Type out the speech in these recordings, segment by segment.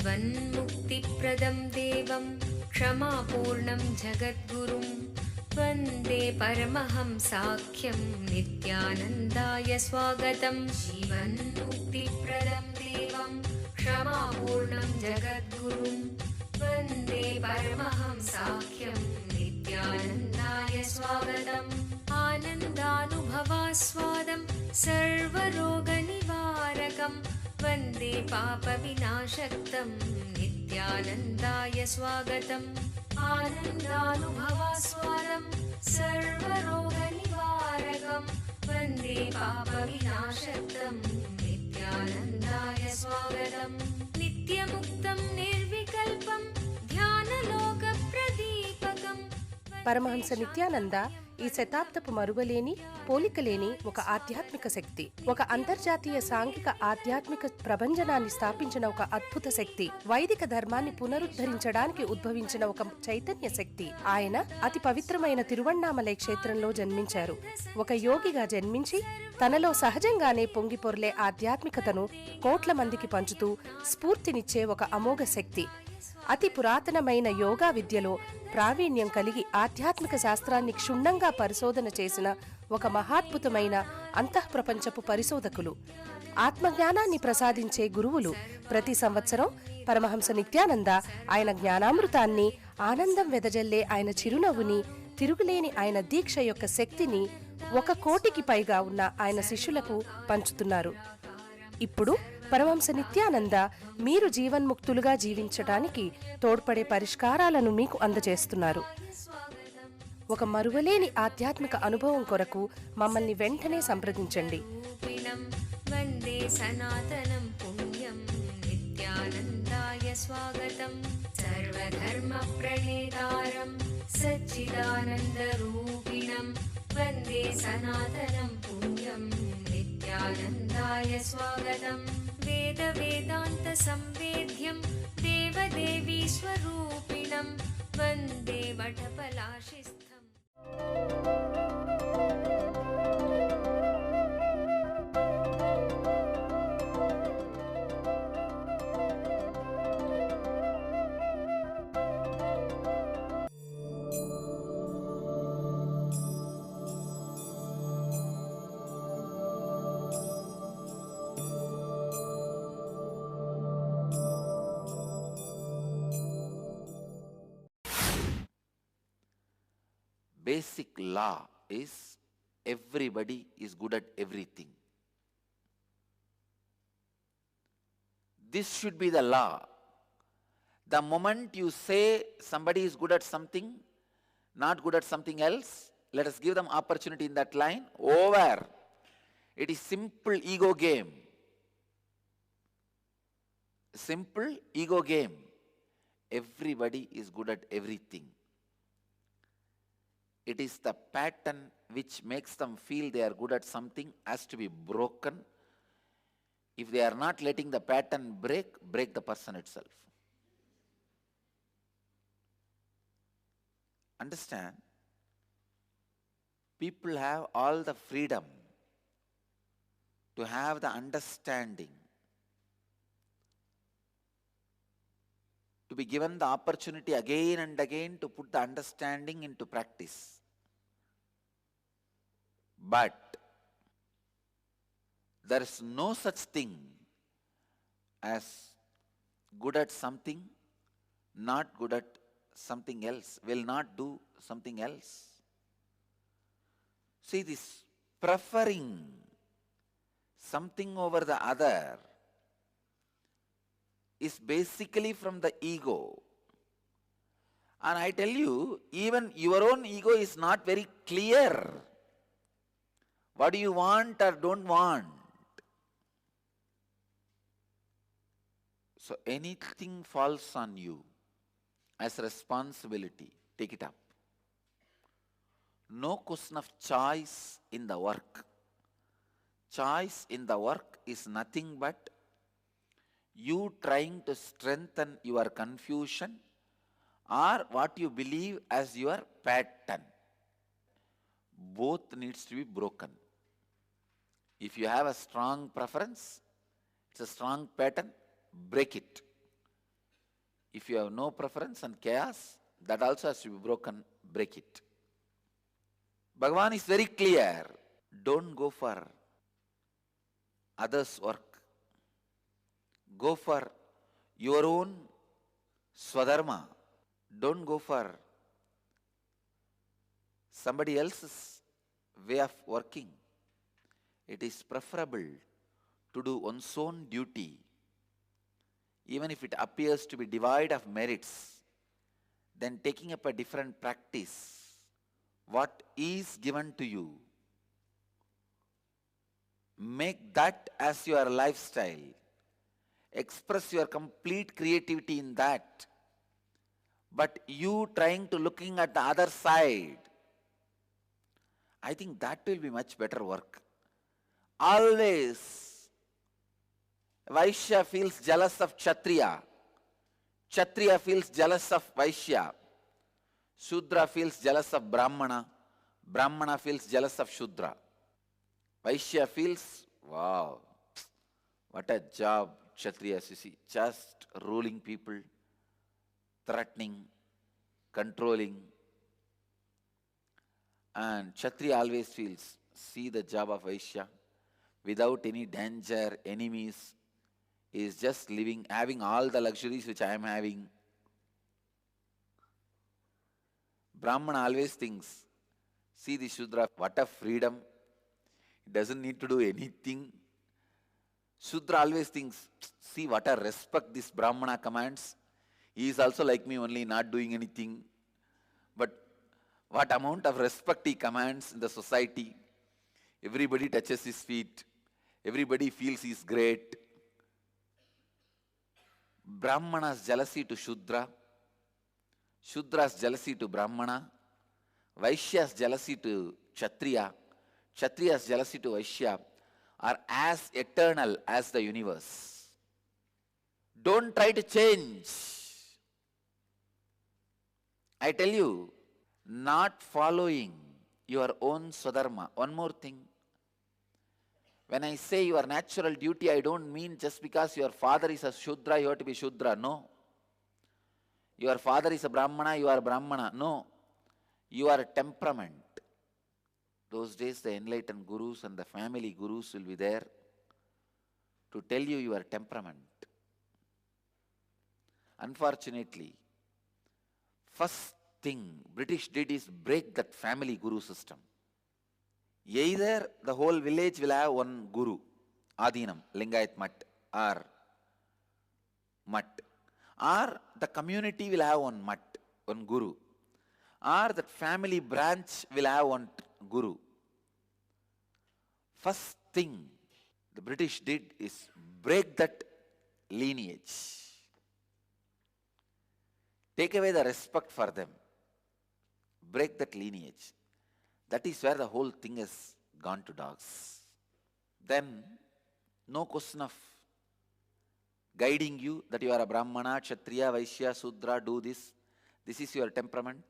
जीवन्मुक्तिप्रदं देवं क्षमापूर्णं जगद्गुरुं वन्दे परमहंसाख्यं नित्यानन्दाय स्वागतं। जीवन्मुक्तिप्रदं देवं क्षमापूर्णं जगद्गुरुं वन्दे परमहंसाख्यं नित्यानन्दाय स्वागतम्। आनन्दानुभवास्वादं सर्वरोगनिवारकं वन्दे पापविनाशक्तं नित्यानन्दाय स्वागतम्। आनन्दानुभवास्वादं सर्वरोगनिवारकं वन्दे पापविनाशक्तं नित्यानन्दाय स्वागतम्। नित्यमुक्तं निर्विकल्पं ध्यानलोकप्रदीपकं। పరమహంస నిత్యానంద ఈ శతాబ్దపు మరువలేని పోలికలేని ఒక ఆధ్యాత్మిక శక్తి, ఒక అంతర్జాతీయ సాంఘిక ఆధ్యాత్మిక ప్రభంజనాన్ని స్థాపించిన ఒక అద్భుత శక్తి, వైదిక ధర్మాన్ని పునరుద్ధరించడానికి ఉద్భవించిన ఒక చైతన్య శక్తి. ఆయన అతి పవిత్రమైన తిరువణ్ణామలై క్షేత్రంలో జన్మించారు. ఒక యోగిగా జన్మించి తనలో సహజంగానే పొంగిపొర్లే ఆధ్యాత్మికతను కోట్ల మందికి పంచుతూ స్ఫూర్తినిచ్చే ఒక అమోఘ శక్తి. అతి పురాతనమైన యోగా విద్యలో ప్రావీణ్యం కలిగి ఆధ్యాత్మిక శాస్త్రాన్ని క్షుణ్ణంగా పరిశోధన చేసిన ఒక మహాద్భుతమైన అంతఃప్రపంచపు పరిశోధకులు, ఆత్మజ్ఞానాన్ని ప్రసాదించే గురువులు. ప్రతి సంవత్సరం పరమహంస నిత్యానంద ఆయన జ్ఞానామృతాన్ని, ఆనందం వెదజల్లే ఆయన చిరునవ్వుని, తిరుగులేని ఆయన దీక్ష యొక్క శక్తిని 1 కోటికి పైగా ఉన్న ఆయన శిష్యులకు పంచుతున్నారు. ఇప్పుడు పరమహంస నిత్యానంద మీరు జీవన్ముక్తులుగా జీవించడానికి తోడ్పడే పరిష్కారాలను మీకు అందజేస్తున్నారు. ఒక మరువలేని ఆధ్యాత్మిక అనుభవం కొరకు మమ్మల్ని వెంటనే సంప్రదించండి. వందే సనాతనం పుణ్యం నిత్యానందాయ స్వాగతం. సర్వధర్మ ప్రణేతారం సచ్చిదానంద రూపిణం వందే సనాతనం పుణ్యం నిత్యానందాయ స్వాగతం. వేద వేదాంత సంవేద్యం దేవదేవీ స్వరూపిణం వందే వటపలాశిస్థం. Basic law is everybody is good at everything. This should be the law. The moment you say somebody is good at something, not good at something else, let us give them opportunity in that line. Over. It is simple ego game. Simple ego game. Everybody is good at everything. It is the pattern which makes them feel they are good at something has to be broken. If they are not letting the pattern break the person itself. Understand? People have all the freedom to have the understanding, to be given the opportunity again and again to put the understanding into practice. But there is no such thing as good at something, not good at something else, will not do something else. See, this preferring something over the other is basically from the ego. And I tell you, even your own ego is not very clear. What do you want or don't want? So anything falls on you as responsibility, take it up. No question of choice in the work. Choice in the work is nothing but you trying to strengthen your confusion or what you believe as your pattern. Both needs to be broken. If you have a strong preference, it's a strong pattern, break it. If you have no preference and chaos, that also has to be broken, break it. Bhagavan is very clear. Don't go for others' work. Go for your own swadharma. Don't go for somebody else's way of working. It is preferable to do one's own duty, even if it appears to be devoid of merits, than taking up a different practice. What is given to you, make that as your lifestyle. Express your complete creativity in that. But you trying to looking at the other side, I think that will be much better work. Always, Vaishya feels jealous of Kshatriya. Kshatriya feels jealous of Vaishya. Shudra feels jealous of Brahmana. Brahmana feels jealous of Shudra. Vaishya feels, wow, what a job Kshatriyas, you see, just ruling people, threatening, controlling. And Kshatriya always feels, see the job of Vaishya, without any danger, enemies, he is just living, having all the luxuries which I am having. Brahmana always thinks, see the Shudra, what a freedom. He doesn't need to do anything. Shudra always thinks, see what a respect this Brahmana commands. He is also like me, only not doing anything. But what amount of respect he commands in the society. Everybody touches his feet. Everybody feels he is great. Brahmana's jealousy to Shudra. Shudra's jealousy to Brahmana. Vaishya's jealousy to Kshatriya. Kshatriya's jealousy to Vaishya are as eternal as the universe. Don't try to change. I tell you, not following your own swadharma. One more thing. When I say your natural duty, I don't mean just because your father is a Shudra, you have to be Shudra. No. Your father is a Brahmana, you are Brahmana. No. You are a temperament. Those days the enlightened gurus and the family gurus will be there to tell you your temperament. Unfortunately, first thing British did is break that family guru system. Either the whole village will have one guru, Adinam, Lingayat Mutt, or Mutt, or the community will have one Mutt, one guru, or that family branch will have one guru. First thing the British did is break that lineage. Take away the respect for them. Break that lineage. That is where the whole thing has gone to dogs. Then, no question of guiding you that you are a Brahmana, Kshatriya, Vaishya, Sudra, do this. This is your temperament.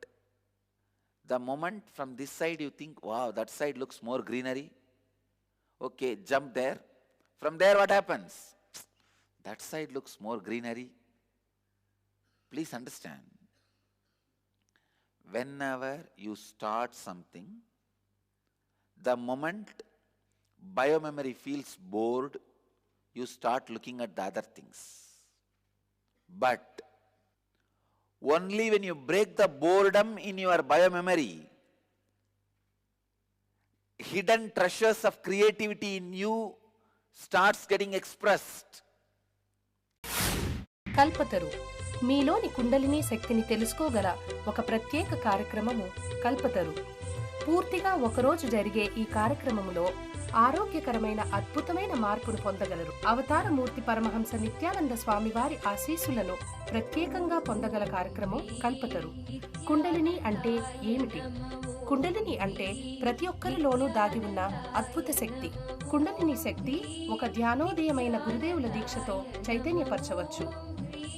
The moment from this side you think, wow, that side looks more greenery. Okay, jump there. From there what happens? That side looks more greenery. Please understand. Whenever you start something, the moment biomemory feels bored, you start looking at the other things. But only when you break the boredom in your biomemory, hidden treasures of creativity in you starts getting expressed. Kalpataru మీలోని కుండలిని శక్తిని తెలుసుకోగల ఒక ప్రత్యేక కార్యక్రమము కల్పతరు. పూర్తిగా ఒకరోజు జరిగే ఈ కార్యక్రమములో ఆరోగ్యకరమైన అద్భుతమైన మార్పును పొందగలరు. అవతారమూర్తి పరమహంస నిత్యానంద స్వామి వారి ఆశీస్సులను ప్రత్యేకంగా పొందగల కార్యక్రమం కల్పతరు. కుండలిని అంటే ఏమిటి? కుండలిని అంటే ప్రతి ఒక్కరిలోనూ దాగి ఉన్న అద్భుత శక్తి. కుండలిని శక్తి ఒక ధ్యానోదయమైన గురుదేవుల దీక్షతో చైతన్యపరచవచ్చు.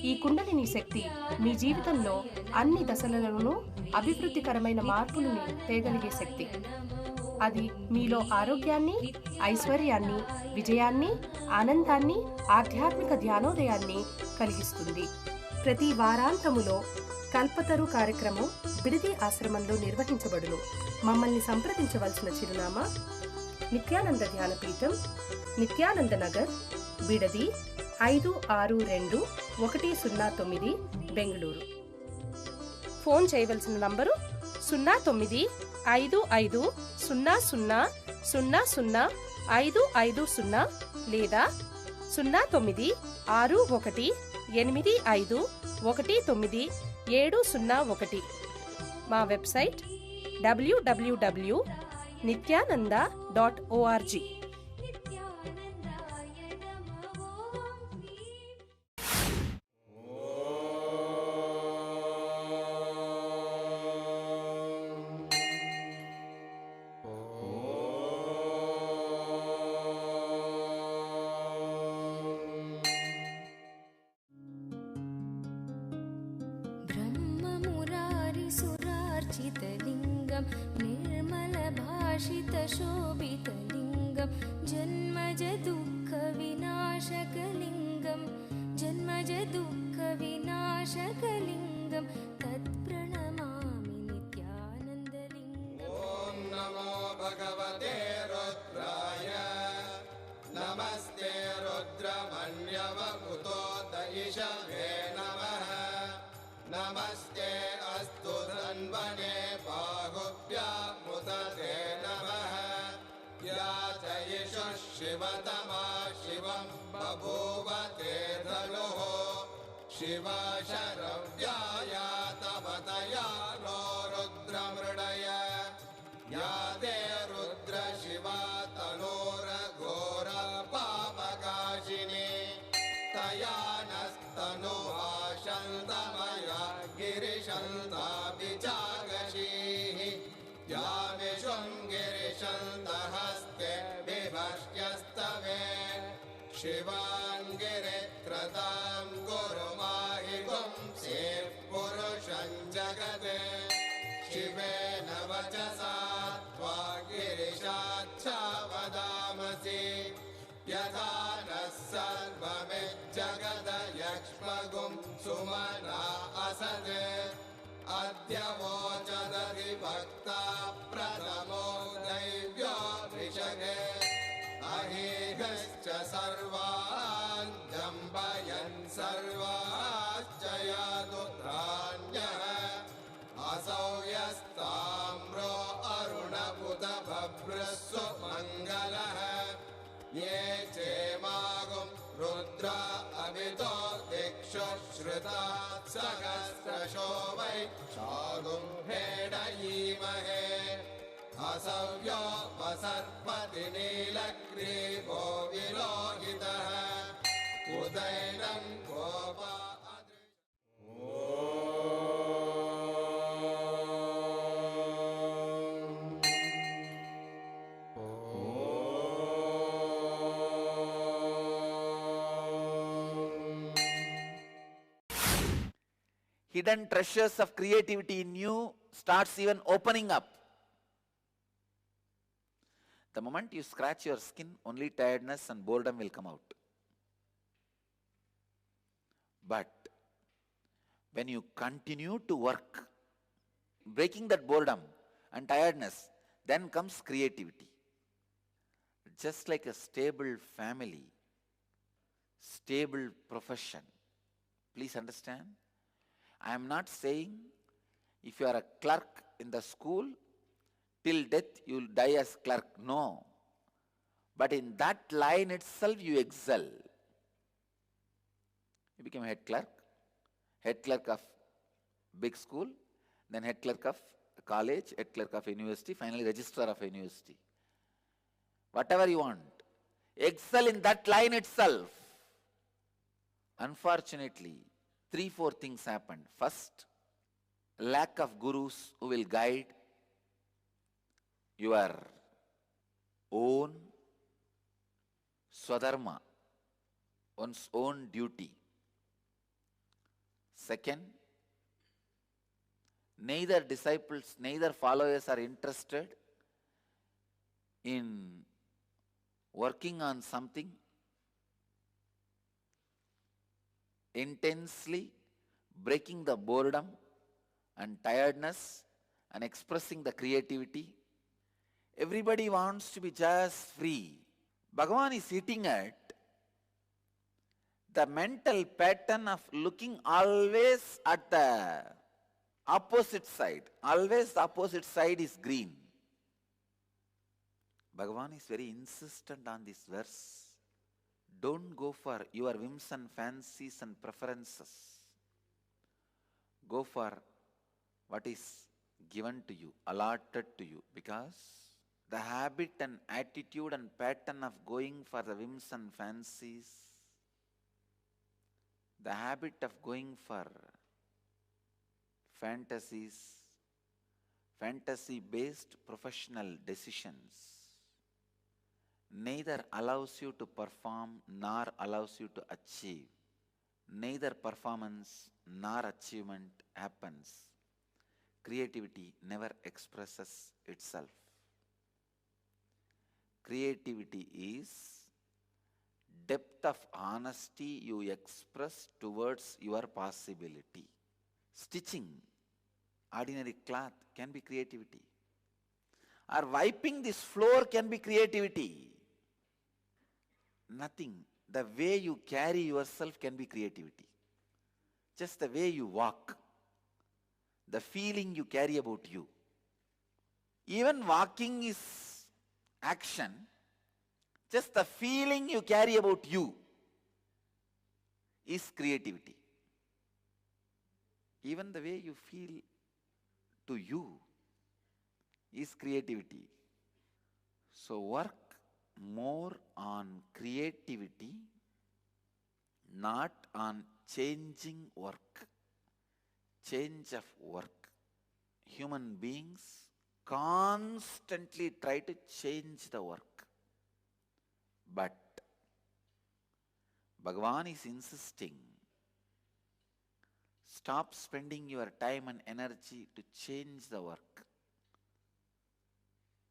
ఈ కుండలిని శక్తి మీ జీవితంలో అన్ని దశలలోనూ అభివృద్ధికరమైన మార్పులను తేగలిగే శక్తి. అది మీలో ఆరోగ్యాన్ని, ఐశ్వర్యాన్ని, విజయాన్ని, ఆనందాన్ని, ఆధ్యాత్మిక ధ్యానోదయాన్ని కలిగిస్తుంది. ప్రతి వారాంతములో కల్పతరు కార్యక్రమం బిడిది ఆశ్రమంలో నిర్వహించబడును. మమ్మల్ని సంప్రదించవలసిన చిరునామా నిత్యానంద ధ్యానపీఠం, నిత్యానంద నగర్, బిడది 562109, బెంగళూరు. ఫోన్ చేయవలసిన నంబరు 095500000550 లేదా 096185190701. మా వెబ్సైట్ www.nityananda.org. ब्रह्ममुरारिसुरार्चितलिङ्गं निर्मलभाषितशोभितलिङ्गं जन्मजदुःखविनाशकलिङ्गं जन्मजदुःखविनाशकलिङ्गं तत्प्रणमामि नित्यानन्दलिङ्गम्. ॐ नमो भगवते रुद्राय नमस्ते रुद्रमन्यवकुतोदयिषवे नमः नमस्ते अस्तु धन्वने बाहुभ्यामुदते नमः या च यशः शिवतमा शिवं बभूव ते धनुः शिवा शरव्याया तपतया नो रुद्रमृडय या ते रुद्र शिवा तनोरघोरपापकाशिनी तया नस्तनुभाषन्तमया गिरिशन्ताभिजागशीः या विशृङ्गिरिशन्तहस्ते विभष्ट्यस्तवे शिवाङ्गिरित्रतां गुरुमाहि पुंसेः पुरुषं जगते शिवेन वचसा त्वा गिरिशाच्छा वदामसि यथा नः सर्वमिज्जगदयक्ष्मगुं सुमना असत् अद्य वोचदधिभक्ता प्रथमो दैव्यो ऋषगे अहेहश्च सर्वान् जम्बयन् सर्वाश्च यादुत्राण्यः असौ यस्ताम्रो अरुणपुतभभ्रस्सु मङ्गलः ये चेमागुं रुद्रा अभितो दिक्षु श्रुता सहस्रशो वै शागुं भेडयीमहे असव्यो वसर्पति नीलग्रीवो विलोहितः उदैनं Gopa hidden treasures of creativity in you starts even opening up. The moment you scratch your skin, only tiredness and boredom will come out. But when you continue to work, breaking that boredom and tiredness, then comes creativity. Just like a stable family, stable profession. Please understand. I am not saying if you are a clerk in the school, till death you will die as clerk. No. But in that line itself you excel. You become head clerk of big school, then head clerk of college, head clerk of university, finally registrar of a university. Whatever you want. Excel in that line itself. Unfortunately, 3-4 things happened. First, lack of gurus who will guide your own swadharma, one's own duty. Second, neither disciples, neither followers are interested in working on something intensely breaking the boredom and tiredness and expressing the creativity. Everybody wants to be just free. Bhagavan is hitting at the mental pattern of looking always at the opposite side. Always the opposite side is green. Bhagavan is very insistent on this verse. Don't go for your whims and fancies and preferences. Go for what is given to you, allotted to you, because the habit and attitude and pattern of going for the whims and fancies, the habit of going for fantasies, fantasy-based professional decisions, neither allows you to perform nor allows you to achieve. Neither performance nor achievement happens. Creativity never expresses itself. Creativity is depth of honesty you express towards your possibility. Stitching ordinary cloth can be creativity. Or wiping this floor can be creativity. Nothing. The way you carry yourself can be creativity. Just the way you walk. The feeling you carry about you. Even walking is action. Just the feeling you carry about you is creativity. Even the way you feel to you is creativity. So work more on creativity, not on changing work. Change of work. Human beings constantly try to change the work. But Bhagavan is insisting, stop spending your time and energy to change the work.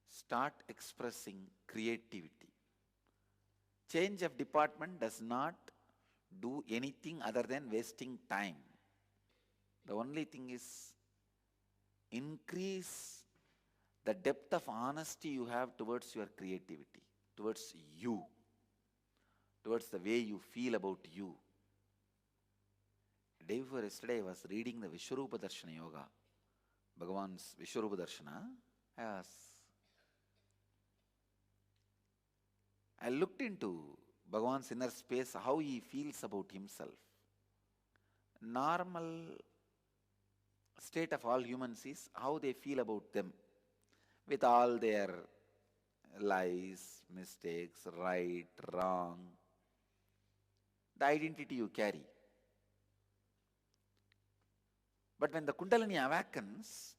Start expressing creativity. Change of department does not do anything other than wasting time. The only thing is increase the depth of honesty you have towards your creativity, towards you, towards the way you feel about you. Day before yesterday I was reading the Vishwarupa Darshana Yoga, Bhagavan's Vishwarupa Darshana. I looked into Bhagavan's inner space, how he feels about himself. Normal state of all humans is how they feel about them, with all their lies, mistakes, right, wrong, the identity you carry. But when the Kundalini awakens,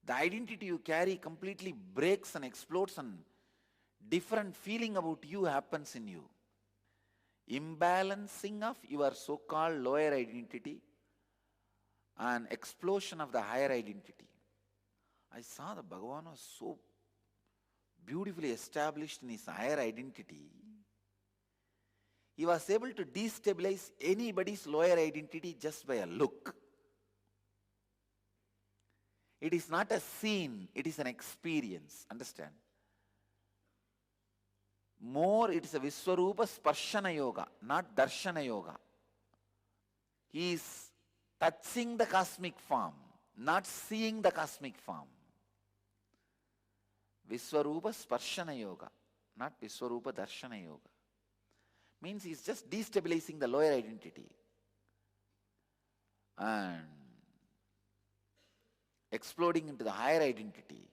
the identity you carry completely breaks and explodes, and different feeling about you happens in you. Imbalancing of your so-called lower identity and explosion of the higher identity. I saw that Bhagavan was so beautifully established in his higher identity. He was able to destabilize anybody's lower identity just by a look. It is not a scene, it is an experience. Understand? More, it is a Vishwarupa Sparshana Yoga, not Darshana Yoga. He is touching the cosmic form, not seeing the cosmic form. Vishwarupa Sparshana Yoga, not Vishwarupa Darshana Yoga. Means he is just destabilizing the lower identity and exploding into the higher identity.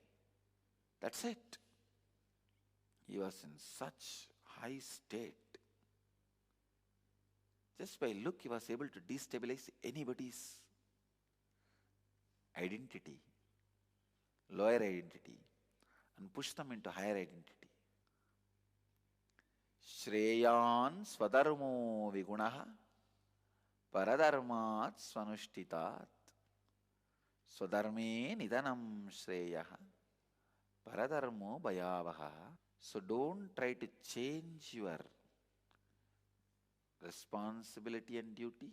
That's it. He was in such high state. Just by look, he was able to destabilize anybody's identity, lower identity, and push them into higher identity. Shreyan swadharmo vigunaha paradharmat svanushthitat swadharme nidanam shreyaha paradharmo bhayavaha. So don't try to change your responsibility and duty.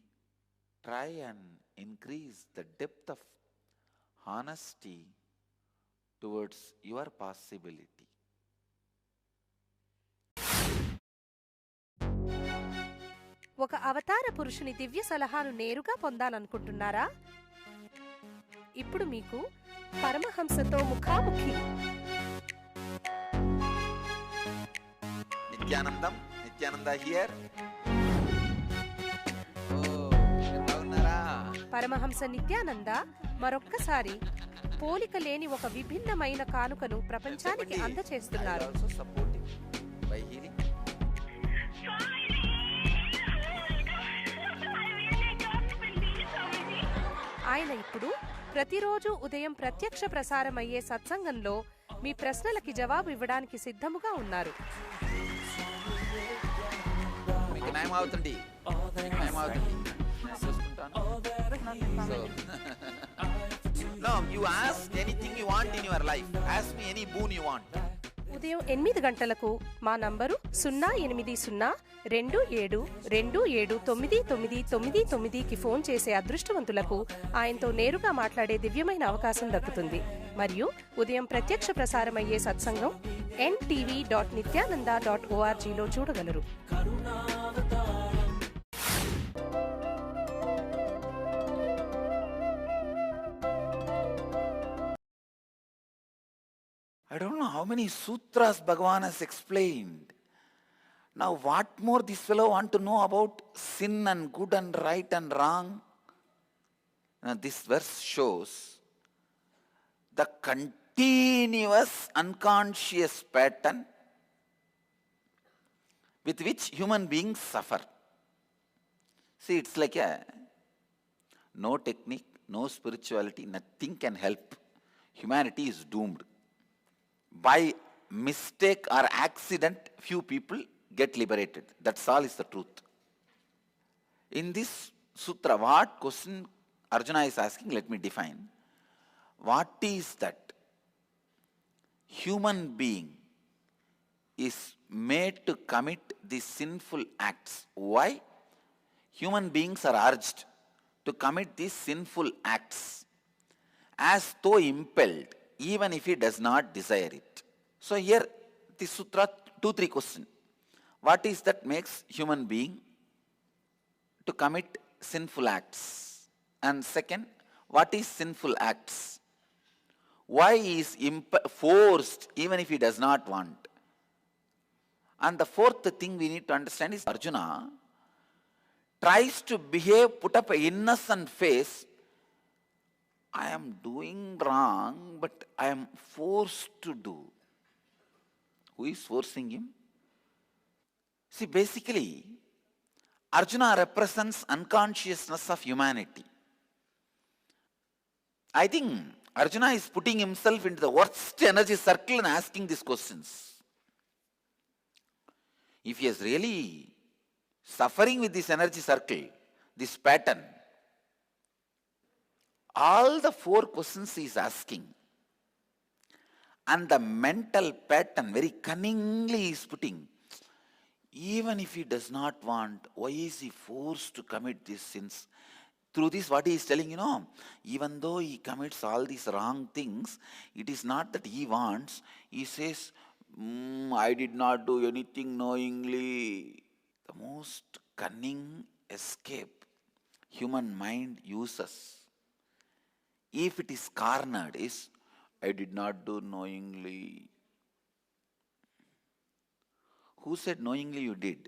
try and increase the depth of honesty towards your possibility. ఒక అవతార పురుషుని దివ్య సలహాను నేరుగా పొందాలనుకుంటున్నారా? ఇప్పుడు మీకు పరమహంసతో ముఖాముఖి. Nityananda here. బాగున్నారా? పరమహంస నిత్యానంద మరొక్కసారి పోలిక లేని ఒక విభిన్నమైన కానుకను ప్రపంచానికి అందచేస్తున్నారు. ఆయన ఇప్పుడు ప్రతిరోజు ఉదయం ప్రత్యక్ష ప్రసారమయ్యే సత్సంగంలో మీ ప్రశ్నలకి జవాబు ఇవ్వడానికి సిద్ధముగా ఉన్నారు. No, you ask anything you want in your life. Ask me any boon you want. ఉదయం 8 గంటలకు మా నంబరు 08027279999కి ఫోన్ చేసే అదృష్టవంతులకు ఆయనతో నేరుగా మాట్లాడే దివ్యమైన అవకాశం దక్కుతుంది. మరియు ఉదయం ప్రత్యక్ష ప్రసారమయ్యే సత్సంగం ntv.nityananda.orgలో చూడగలరు. I don't know how many sutras Bhagavan has explained. Now what more this fellow want to know about sin and good and right and wrong? Now this verse shows the continuous unconscious pattern with which human beings suffer. See, it's like no technique, no spirituality, nothing can help. Humanity is doomed. By mistake or accident, few people get liberated. That's all is the truth. In this sutra, what question Arjuna is asking, let me define. What is that human being is made to commit these sinful acts? Why? Human beings are urged to commit these sinful acts as though impelled, even if he does not desire it. So here, this sutra, 2-3 questions. What is that makes human being to commit sinful acts? And second, what is sinful acts? Why is forced even if he does not want? And the fourth thing we need to understand is Arjuna tries to behave, put up an innocent face. I am doing wrong, but I am forced to do. Who is forcing him? See, basically, Arjuna represents unconsciousness of humanity. I think Arjuna is putting himself into the worst energy circle and asking these questions. If he is really suffering with this energy circle, this pattern, all the 4 questions he is asking, and the mental pattern very cunningly is putting, even if he does not want, why is he forced to commit these sins? Through this, what he is telling, even though he commits all these wrong things, it is not that he wants. He says, I did not do anything knowingly. The most cunning escape human mind uses, if it is cornered, is, I did not do knowingly. Who said knowingly you did?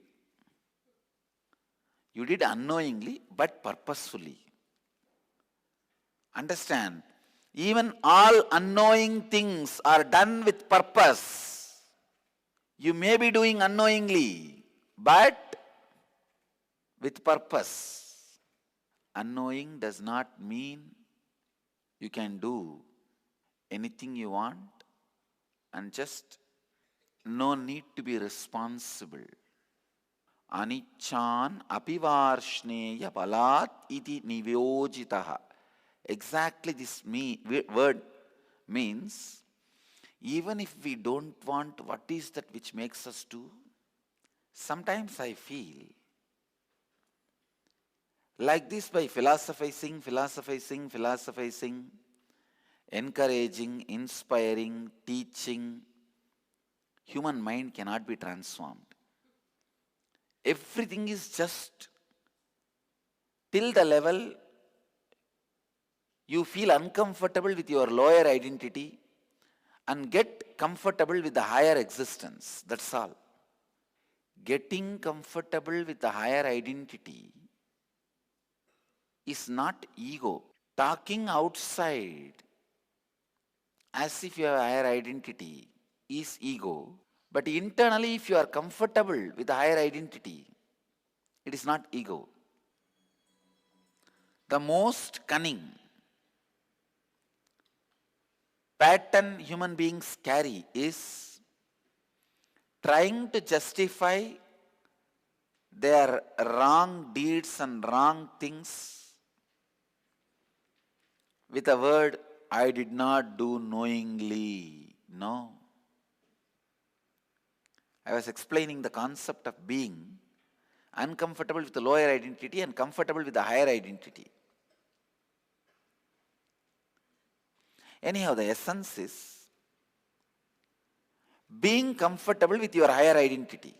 You did unknowingly, but purposefully. Understand, even all unknowing things are done with purpose. You may be doing unknowingly, but with purpose. Unknowing does not mean you can do anything you want and just no need to be responsible. Anichan apivarshneya balat iti nivyojitaha. Exactly this word means, even if we don't want, what is that which makes us do? Sometimes I feel Like this, by philosophizing, encouraging, inspiring, teaching, human mind cannot be transformed. Everything is just till the level you feel uncomfortable with your lower identity and get comfortable with the higher existence. That's all. Getting comfortable with the higher identity is not ego. Talking outside as if you have a higher identity is ego. But internally, if you are comfortable with the higher identity, it is not ego. The most cunning pattern human beings carry is trying to justify their wrong deeds and wrong things with a word, I did not do knowingly. No. I was explaining the concept of being uncomfortable with the lower identity and comfortable with the higher identity. Anyhow, the essence is being comfortable with your higher identity.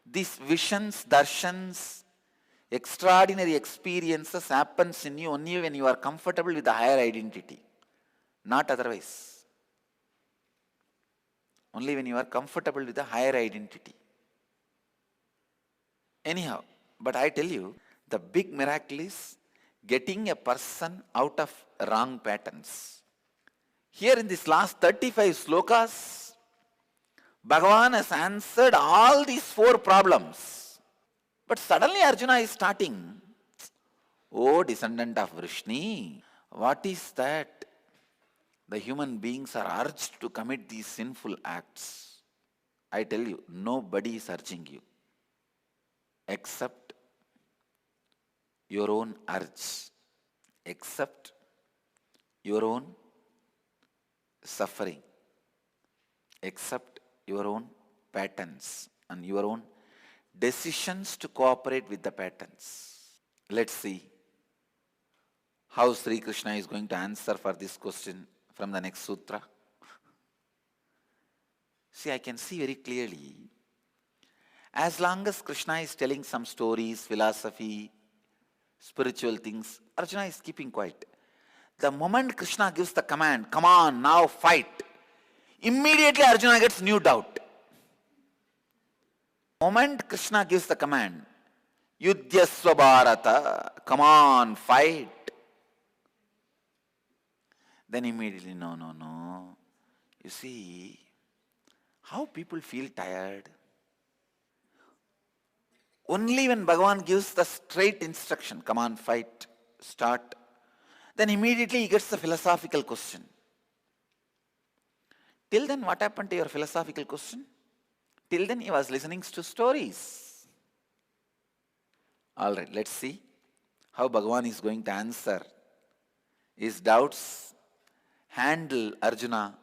These visions, darshans, extraordinary experiences happens in you only when you are comfortable with the higher identity, not otherwise. Only when you are comfortable with the higher identity. Anyhow, but I tell you, the big miracle is getting a person out of wrong patterns. Here in this last 35 slokas, Bhagavan has answered all these 4 problems. But suddenly Arjuna is starting, oh descendant of Vrishni, what is that? The human beings are urged to commit these sinful acts. I tell you, nobody is urging you except your own urge, except your own suffering, except your own patterns and your own decisions to cooperate with the patterns. Let's see how Sri Krishna is going to answer for this question from the next sutra. See, I can see very clearly, as long as Krishna is telling some stories, philosophy, spiritual things, Arjuna is keeping quiet. The moment Krishna gives the command, come on, now fight, immediately Arjuna gets new doubt. The moment Krishna gives the command, Yudhyasva Bharata, come on, fight, then immediately, no. You see how people feel tired. Only when Bhagavan gives the straight instruction, come on, fight, start, then immediately he gets the philosophical question. Till then, what happened to your philosophical question? Till then, he was listening to stories. Alright, let's see how Bhagavan is going to answer his doubts, handle Arjuna